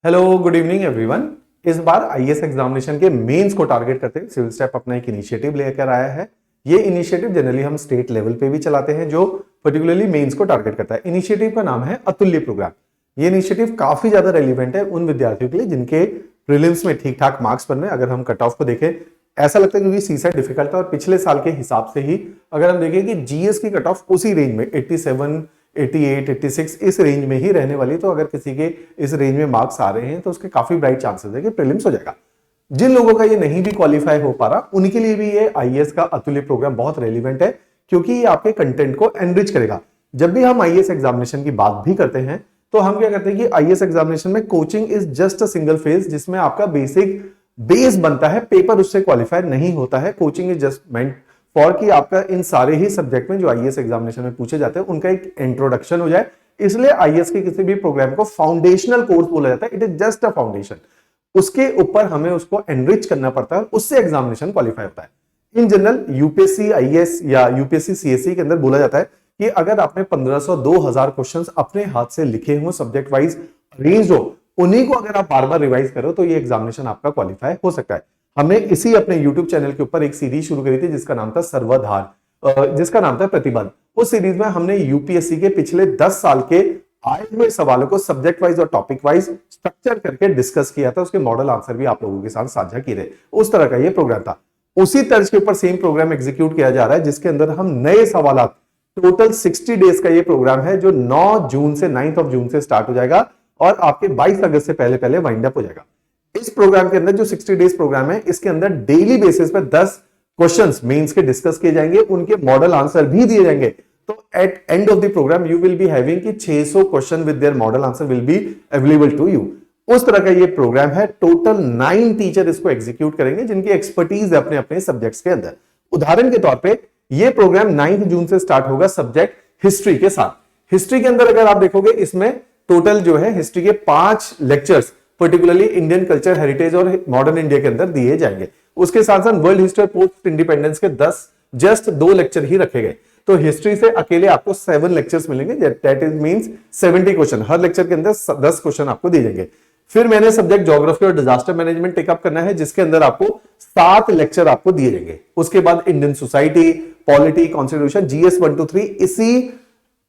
Hello good evening everyone. इस बार IAS examination के mains को टारगेट करते हुए सिविल स्टेप अपना एक इनिशिएटिव लेकर आया है। ये इनिशिएटिव जनरली हम स्टेट लेवल पे भी चलाते हैं जो पर्टिकुलरली मेंस को टारगेट करता है। इनिशिएटिव का नाम है अतुल्य प्रोग्राम। ये इनिशिएटिव काफी ज्यादा रेलिवेंट है उन विद्यार्थियों के लिए जिनके प्रीलिम्स में ठीक ठाक मार्क्स बन रहे हैं। अगर हम कट ऑफ को देखें, ऐसा लगता है क्योंकि सीसेट डिफिकल्ट था और पिछले साल के हिसाब से ही अगर हम देखें कि जीएस की कट ऑफ उसी रेंज में 87 88 86 इस रेंज में ही रहने वाली, तो अगर किसी के इस रेंज में मार्क्स आ रहे हैं तो उसके काफी ब्राइट चांसेस है कि प्रीलिम्स हो जाएगा। जिन लोगों का ये नहीं भी क्वालिफाई हो पा रहा उनके लिए भी ये आईएएस का अतुल्य प्रोग्राम बहुत रेलिवेंट है क्योंकि ये आपके कंटेंट को एनरिच करेगा। जब भी हम आईएएस एग्जामिनेशन की बात भी करते हैं तो हम क्या करते हैं कि आईएएस एग्जामिनेशन में coaching is just a single phase जिसमें आपका बेसिक बेस बनता है, पेपर उससे क्वालिफाई नहीं होता है। Coaching is just meant for कि आपका इन सारे ही सब्जेक्ट में जो आईएएस एग्जामिनेशन में पूछे जाते हैं उनका एक इंट्रोडक्शन हो जाए। इसलिए आईएएस के किसी भी प्रोग्राम को फाउंडेशनल कोर्स बोला जाता है। It is just a foundation, उसके ऊपर हमें उसको एनरिच करना पड़ता है, उससे एग्जामिनेशन क्वालिफाई होता है। इन जनरल यूपीएससी आईएएस या यूपीएससी सीएससी के अंदर बोला जाता है कि अगर आपने 1500 2000 क्वेश्चंस अपने हाथ से लिखे हो, सब्जेक्ट वाइज अरेंज हो, उन्हीं को अगर आप बार बार रिवाइज करो तो ये एग्जामिनेशन आपका क्वालिफाई हो सकता है। हमने इसी अपने YouTube चैनल के ऊपर एक सीरीज शुरू करी थी जिसका नाम था सर्वाधार, जिसका नाम था प्रतिबंध। उस सीरीज में हमने यूपीएससी के पिछले 10 साल के आए हुए सवालों को सब्जेक्ट वाइज और टॉपिक वाइज स्ट्रक्चर करके डिस्कस किया था। उसके मॉडल आंसर भी आप लोगों के साथ साझा किए थे। उस तरह का ये प्रोग्राम था। उसी तर्ज के ऊपर सेम प्रोग्राम एग्जीक्यूट किया जा रहा है जिसके अंदर हम नए सवाल, टोटल 60 डेज का ये प्रोग्राम है जो 9 जून से 9 जून से स्टार्ट हो जाएगा और आपके 22 अगस्त से पहले पहले वाइंड अप हो जाएगा। इस प्रोग्राम के अंदर जो 60 डेज प्रोग्राम है इसके अंदर डेली बेसिस पे 10 क्वेश्चंस मेंस के डिस्कस किए जाएंगे, उनके मॉडल आंसर भी दिए जाएंगे। तो at end of the program you will be having कि 600 question with their model answer will be available to you. उस तरह का ये प्रोग्राम है। टोटल 9 टीचर इसको एग्जीक्यूट करेंगे जिनकी एक्सपर्टीज है अपने अपने सब्जेक्ट्स के अंदर। उदाहरण के तौर पे ये प्रोग्राम 9 जून से स्टार्ट होगा सब्जेक्ट हिस्ट्री के साथ। हिस्ट्री के अंदर अगर आप देखोगे इसमें टोटल जो है हिस्ट्री के 5 lectures particularly Indian culture, heritage और मॉडर्न इंडिया के अंदर दिए जाएंगे। उसके साथ साथ वर्ल्ड हिस्ट्री पोस्ट इंडिपेंडेंस के 2 लेक्चर ही रखे गए। तो हिस्ट्री से अकेले आपको 7 लेक्चर्स मिलेंगे, that is means 70 question. Her lecture के अंदर 10 क्वेश्चन आपको दिए जाएंगे। फिर मैंने सब्जेक्ट ज्योग्राफी और डिजास्टर मैनेजमेंट टेकअप करना है जिसके अंदर आपको 7 लेक्चर आपको दिए जाएंगे। उसके बाद Indian society, polity, constitution, GS 1 2 3 इसी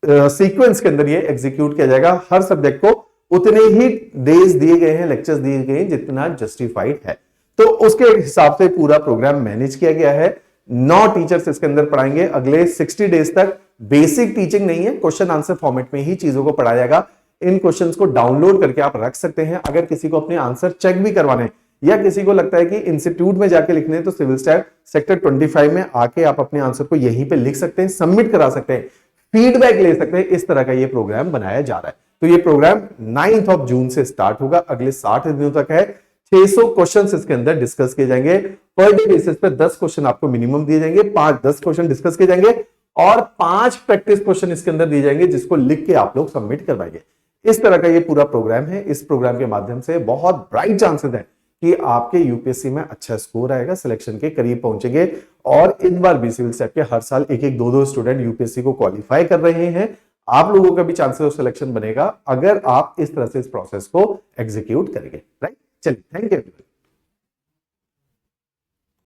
सीक्वेंस के अंदर ये एग्जीक्यूट किया जाएगा। हर सब्जेक्ट को उतने ही डेज दिए गए हैं, लेक्चर्स दिए गए हैं जितना जस्टिफाइड है। तो उसके हिसाब से पूरा प्रोग्राम मैनेज किया गया है। 9 टीचर्स इसके अंदर पढ़ाएंगे अगले 60 डेज तक। बेसिक टीचिंग नहीं है, क्वेश्चन आंसर फॉर्मेट में ही चीजों को पढ़ाया जाएगा। इन क्वेश्चंस को डाउनलोड करके आप रख सकते हैं। अगर किसी को अपने आंसर चेक भी करवाने या किसी को लगता है कि इंस्टीट्यूट में जाके लिखने तो सिविल स्टैट सेक्टर 25 में आके आप अपने आंसर को यहीं पे लिख सकते हैं, सबमिट करा सकते हैं, फीडबैक ले सकते हैं। इस तरह का ये प्रोग्राम बनाया जा रहा है। तो ये प्रोग्राम 9 जून से स्टार्ट होगा, अगले 60 दिनों तक है। 600 क्वेश्चंस इसके अंदर डिस्कस किए जाएंगे। पर डे बेसिस पे 10 क्वेश्चन आपको मिनिमम दिए जाएंगे, 5-10 क्वेश्चन डिस्कस किए जाएंगे और 5 प्रैक्टिस क्वेश्चन इसके अंदर दिए जाएंगे जिसको लिख के आप लोग सबमिट करवाएंगे। इस तरह का ये पूरा प्रोग्राम है। इस प्रोग्राम के माध्यम से बहुत ब्राइट चांसेस है कि आपके यूपीएससी में अच्छा स्कोर आएगा, सिलेक्शन के करीब पहुंचेंगे। और इस बार भी सिविल स्टेप के हर साल 1-1 2-2 स्टूडेंट यूपीएससी को क्वालिफाई कर रहे हैं। आप लोगों का भी चांसेस ऑफ सिलेक्शन बनेगा अगर आप इस तरह से इस प्रोसेस को एग्जीक्यूट करेंगे। राइट, चलिए, थैंक यू।